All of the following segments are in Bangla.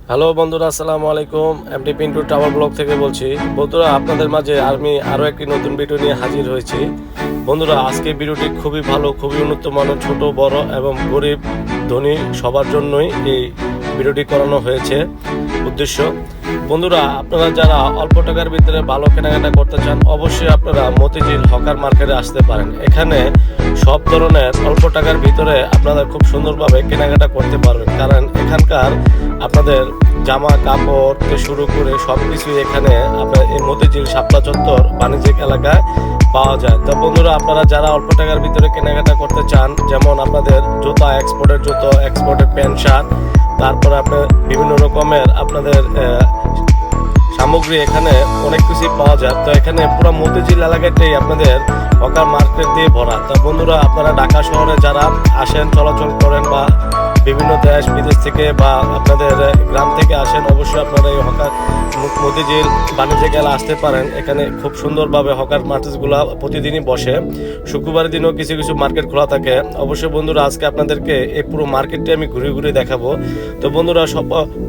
হ্যালো বন্ধুরা, আসসালামু আলাইকুম। এমডি পিন্টু টাওয়ার ব্লগ থেকে বলছি। বন্ধুরা, আপনাদের মাঝে আমি আরও একটি নতুন ভিডিও নিয়ে হাজির হয়েছি। বন্ধুরা, আজকে ভিডিওটি খুবই ভালো, খুবই উন্নত মানের, ছোট বড় এবং গরিব ধনী সবার জন্যই এই ভিডিওটি করানো হয়েছে। উদ্দেশ্য, বন্ধুরা, আপনারা যারা অল্প টাকার ভিতরে ভালো কেনাকাটা করতে চান, অবশ্যই আপনারা মতিঝিল হকার মার্কেটে আসতে পারেন। এখানে সব ধরনের অল্প টাকার ভিতরে আপনারা খুব সুন্দরভাবে কেনাকাটা করতে পারবেন, কারণ এখানকার আপনাদের জামা কাপড় থেকে শুরু করে সব কিছুই এখানে আপনার এই মতিঝিল শাপলা চত্বর বাণিজ্যিক এলাকায় পাওয়া যায়। তো বন্ধুরা, আপনারা যারা অল্প টাকার ভিতরে কেনাকাটা করতে চান, যেমন আপনাদের জুতা, এক্সপোর্টের জুতো, এক্সপোর্টের প্যান্ট শার্ট, তারপরে আপনার বিভিন্ন রকমের আপনাদের সামগ্রী এখানে অনেক কিছুই পাওয়া যায়। তো এখানে পুরো মতিঝিল এলাকাটাই আপনাদের হকার মার্কেট দিয়ে ভরা। তো বন্ধুরা, আপনারা ঢাকা শহরে যারা আসেন, চলাচল করেন বা বিভিন্ন দেশ বিদেশ থেকে বা আপনাদের গ্রাম থেকে আসেন, অবশ্যই আপনারা এই হকার মতিঝিল বাণিজ্য গেলে আসতে পারেন। এখানে খুব সুন্দরভাবে হকার মার্কেটগুলো প্রতিদিনই বসে। শুক্রবার দিনও কিছু কিছু মার্কেট খোলা থাকে। অবশ্যই বন্ধুরা, আজকে আপনাদেরকে এই পুরো মার্কেটটি আমি ঘুরে ঘুরে দেখাবো। তো বন্ধুরা,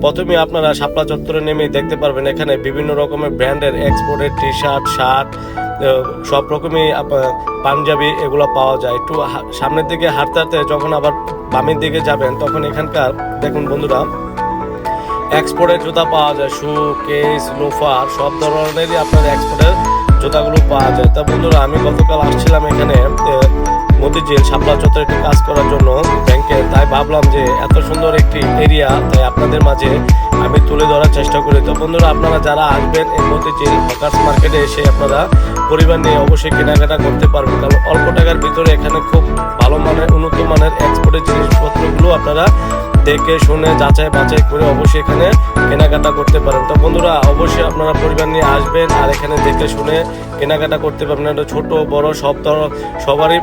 প্রথমে আপনারা শাপলা চত্বরে নেমে দেখতে পারবেন এখানে বিভিন্ন রকমের ব্র্যান্ডের এক্সপোর্টের টি শার্ট, শার্ট, সব রকমই পাঞ্জাবি এগুলো পাওয়া যায়। একটু সামনের দিকে হাঁটতে হাঁটতে যখন আবার বামের দিকে যাবেন, তখন এখানকার দেখুন বন্ধুরা, এক্সপোর্টের জুতা পাওয়া যায়। শু, কেস, লোফার, সব ধরনেরই আপনার এক্সপোর্টের জুতাগুলো পাওয়া যায়। তা বন্ধুরা, আমি গতকাল আসছিলাম এখানে মতিঝিল শাপলা চত্বরে একটি কাজ করার জন্য ব্যাংকে। তাই ভাবলাম যে এত সুন্দর একটি এরিয়া, তাই আপনাদের মাঝে আমি তুলে ধরার চেষ্টা করি। তো বন্ধুরা, আপনারা যারা আসবেন এই মতিঝিল হকার্স মার্কেটে এসে আপনারা পরিবার নিয়ে অবশ্যই কেনাকাটা করতে পারবেন, কারণ অল্প টাকার ভিতরে এখানে খুব ভালো মানের, উন্নত মানের এক্সপোর্টের জিনিসপত্রগুলো আপনারা দেখে শুনে যাচাই বাছাই করে অবশ্যই এখানে কেনাকাটা করতে পারেন। তো বন্ধুরা, অবশ্যই আপনারা পরিবার নিয়ে আসবেন আর এখানে দেখে শুনে কেনাকাটা করতে পারবেন। এটা ছোট বড় সবারই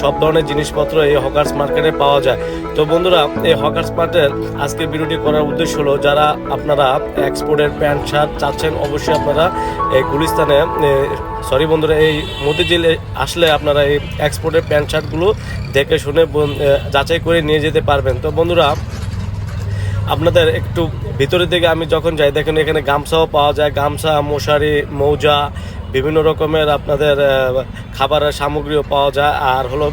সব ধরনের জিনিসপত্র এই হকার্স মার্কেটে পাওয়া যায়। তো বন্ধুরা, এই হকার্স মার্কেটের আজকে ভিডিওটি করার উদ্দেশ্য হলো, যারা আপনারা এক্সপোর্টের প্যান্ট শার্ট চাচ্ছেন, অবশ্যই আপনারা এই গুলিস্তানে বন্ধুরা, এই মতিঝিলে আসলে আপনারা এই এক্সপোর্টের প্যান্ট শার্টগুলো দেখে শুনে যাচাই করে নিয়ে যেতে পারবেন। তো বন্ধুরা, আপনাদের একটু ভিতরের দিকে আমি যখন যাই, দেখেন এখানে গামছাও পাওয়া যায়। গামছা, মশারি, মৌজা, বিভিন্ন রকমের আপনাদের খাবারের সামগ্রীও পাওয়া যায়। আর হলো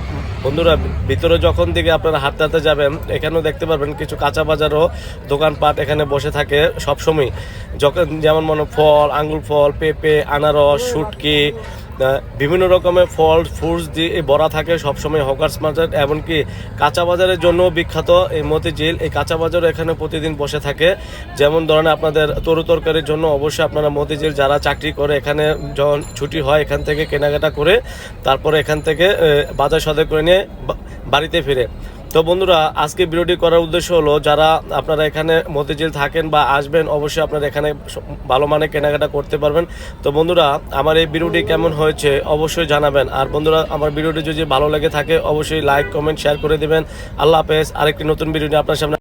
বন্ধুরা, ভিতরে যখন দিকে আপনারা হাঁটতে হাঁটতে যাবেন, এখানেও দেখতে পারবেন কিছু কাঁচা বাজারও দোকানপাট এখানে বসে থাকে সবসময়। যখন যেমন মনে ফল, আঙ্গুর ফল, পেঁপে, আনারস, শুটকি, বিভিন্ন রকমের ফল ফ্রুটস দিয়ে ভরা থাকে সবসময় হকার্স মার্কেট। এমনকি কাঁচা বাজারের জন্য বিখ্যাত এই মতিঝিল। এই কাঁচা বাজারও এখানে প্রতিদিন বসে থাকে। যেমন ধরনের আপনাদের তরু তরকারির জন্য অবশ্যই আপনারা মতিঝিল যারা চাকরি করে, এখানে যখন ছুটি হয় এখান থেকে কেনাকাটা করে তারপরে এখান থেকে বাজার সদাই করে নিয়ে বাড়িতে ফিরে। তো বন্ধুরা, আজকে ভিডিওটি করার উদ্দেশ্য হলো, যারা আপনারা এখানে মতিঝিল থাকেন বা আসবেন, অবশ্যই আপনারা এখানে ভালো মানে কেনাকাটা করতে পারবেন। তো বন্ধুরা, আমার এই ভিডিওটি কেমন হয়েছে অবশ্যই জানাবেন। আর বন্ধুরা, আমার ভিডিওটি যদি ভালো লেগে থাকে অবশ্যই লাইক, কমেন্ট, শেয়ার করে দেবেন। আল্লাহ হাফেজ। আরেকটি নতুন ভিডিও নিয়ে আপনার সামনে